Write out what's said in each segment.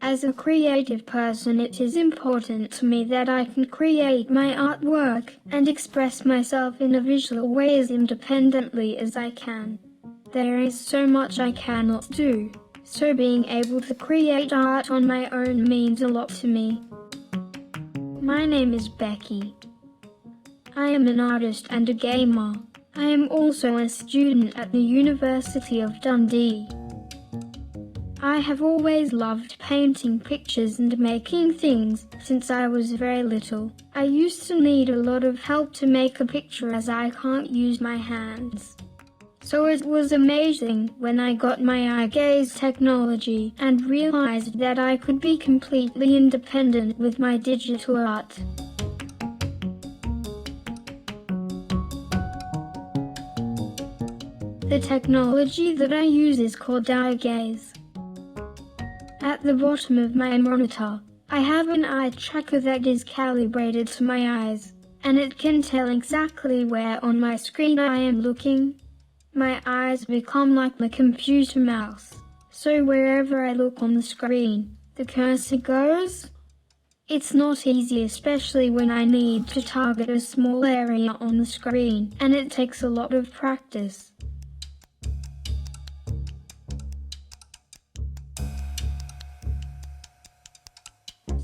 As a creative person, it is important to me that I can create my artwork and express myself in a visual way as independently as I can. There is so much I cannot do, so being able to create art on my own means a lot to me. My name is Becky. I am an artist and a gamer. I am also a student at the University of Dundee. I have always loved painting pictures and making things since I was very little. I used to need a lot of help to make a picture as I can't use my hands. So it was amazing when I got my eye gaze technology and realized that I could be completely independent with my digital art. The technology that I use is called eye gaze. At the bottom of my monitor, I have an eye tracker that is calibrated to my eyes, and it can tell exactly where on my screen I am looking. My eyes become like the computer mouse, so wherever I look on the screen, the cursor goes. It's not easy, especially when I need to target a small area on the screen, and it takes a lot of practice.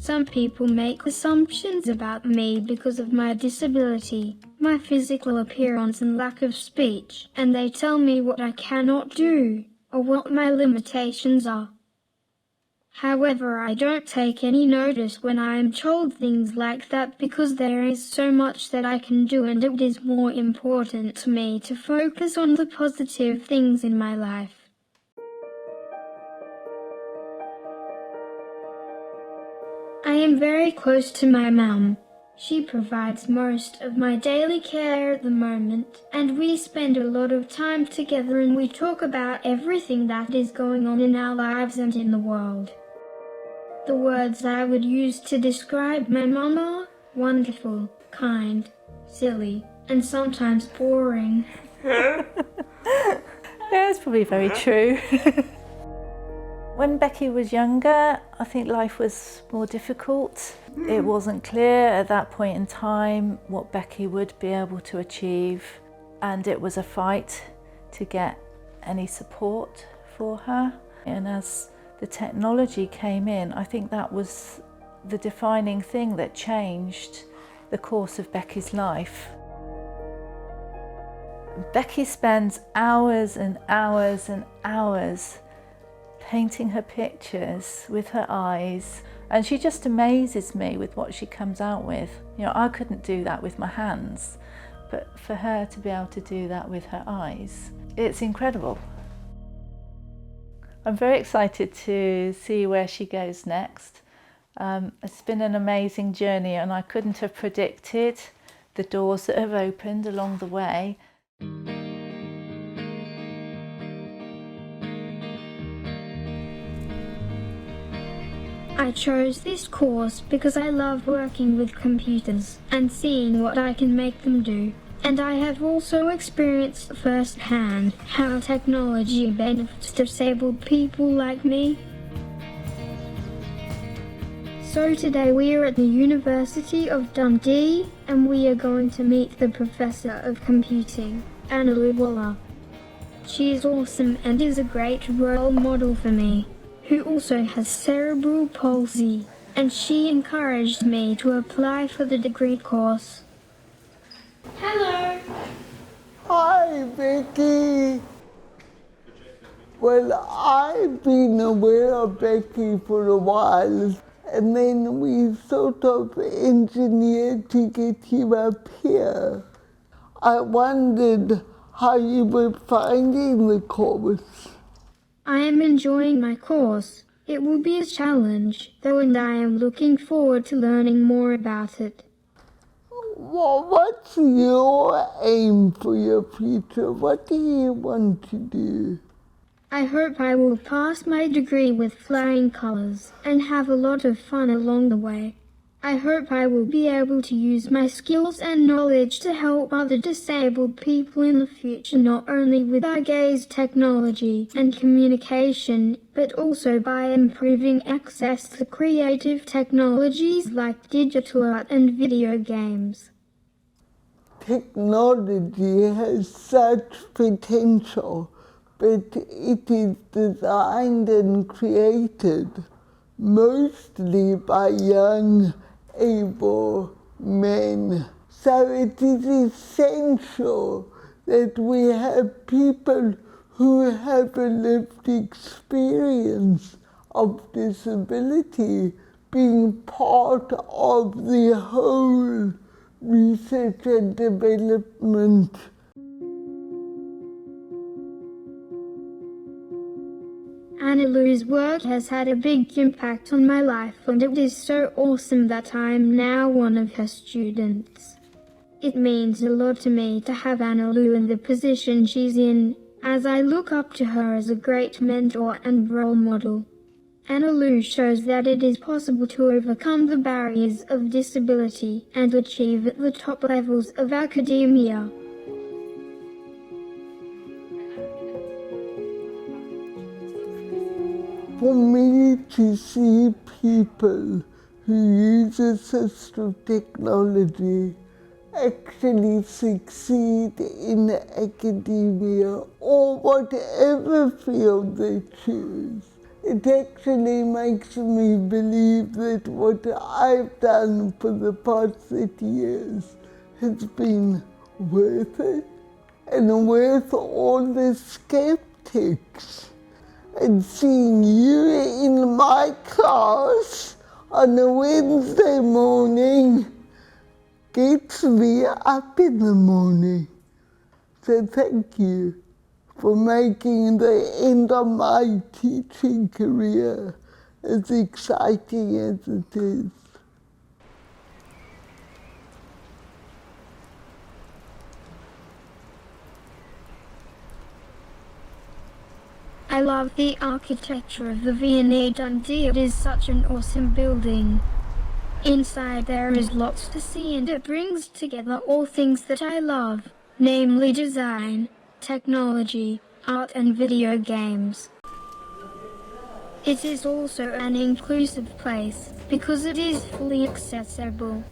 Some people make assumptions about me because of my disability, my physical appearance and lack of speech, and they tell me what I cannot do, or what my limitations are. However, I don't take any notice when I am told things like that because there is so much that I can do, and it is more important to me to focus on the positive things in my life. I am very close to my mum. She provides most of my daily care at the moment, and we spend a lot of time together and we talk about everything that is going on in our lives and in the world. The words I would use to describe my mum are wonderful, kind, silly, and sometimes boring. Yeah, it's probably very true. When Becky was younger, I think life was more difficult. It wasn't clear at that point in time what Becky would be able to achieve, and it was a fight to get any support for her. And as the technology came in, I think that was the defining thing that changed the course of Becky's life. Becky spends hours and hours and hours painting her pictures with her eyes, and she just amazes me with what she comes out with. You know, I couldn't do that with my hands, but for her to be able to do that with her eyes, it's incredible. I'm very excited to see where she goes next. It's been an amazing journey, and I couldn't have predicted the doors that have opened along the way. I chose this course because I love working with computers and seeing what I can make them do. And I have also experienced firsthand how technology benefits disabled people like me. So today we are at the University of Dundee and we are going to meet the Professor of Computing, Anna Luwala. She is awesome and is a great role model for me, who also has cerebral palsy, and she encouraged me to apply for the degree course. Hello! Hi, Becky! Well, I've been aware of Becky for a while, and then we sort of engineered to get you up here. I wondered how you were finding the course. I am enjoying my course. It will be a challenge, though, and I am looking forward to learning more about it. Well, what's your aim for your future? What do you want to do? I hope I will pass my degree with flying colors and have a lot of fun along the way. I hope I will be able to use my skills and knowledge to help other disabled people in the future, not only with eye gaze technology and communication, but also by improving access to creative technologies like digital art and video games. Technology has such potential, but it is designed and created mostly by young, able men. So it is essential that we have people who have a lived experience of disability being part of the whole research and development. Annalou's work has had a big impact on my life, and it is so awesome that I am now one of her students. It means a lot to me to have Annalou in the position she's in, as I look up to her as a great mentor and role model. Annalou shows that it is possible to overcome the barriers of disability and achieve at the top levels of academia. For me to see people who use assistive technology actually succeed in academia or whatever field they choose, it actually makes me believe that what I've done for the past 30 years has been worth it and worth all the skeptics. And seeing you in my class on a Wednesday morning gets me up in the morning. So thank you for making the end of my teaching career as exciting as it is. I love the architecture of the V&A Dundee. It is such an awesome building. Inside there is lots to see, and it brings together all things that I love, namely design, technology, art and video games. It is also an inclusive place because it is fully accessible.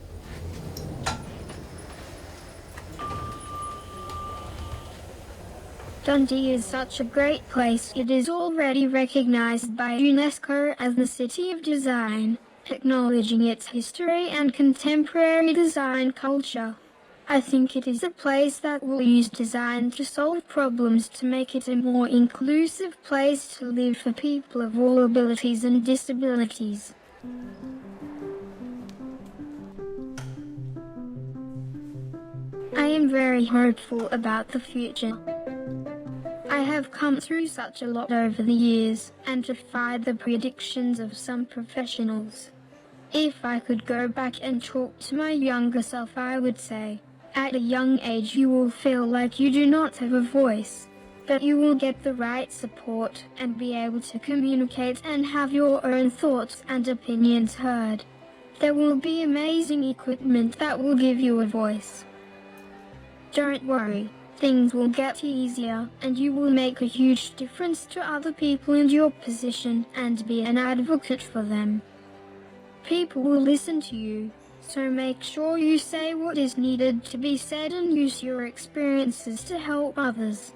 Dundee is such a great place. It is already recognized by UNESCO as the City of Design, acknowledging its history and contemporary design culture. I think it is a place that will use design to solve problems to make it a more inclusive place to live for people of all abilities and disabilities. I am very hopeful about the future. I have come through such a lot over the years and defied the predictions of some professionals. If I could go back and talk to my younger self, I would say, at a young age you will feel like you do not have a voice, but you will get the right support and be able to communicate and have your own thoughts and opinions heard. There will be amazing equipment that will give you a voice. Don't worry. Things will get easier, and you will make a huge difference to other people in your position and be an advocate for them. People will listen to you, so make sure you say what is needed to be said and use your experiences to help others.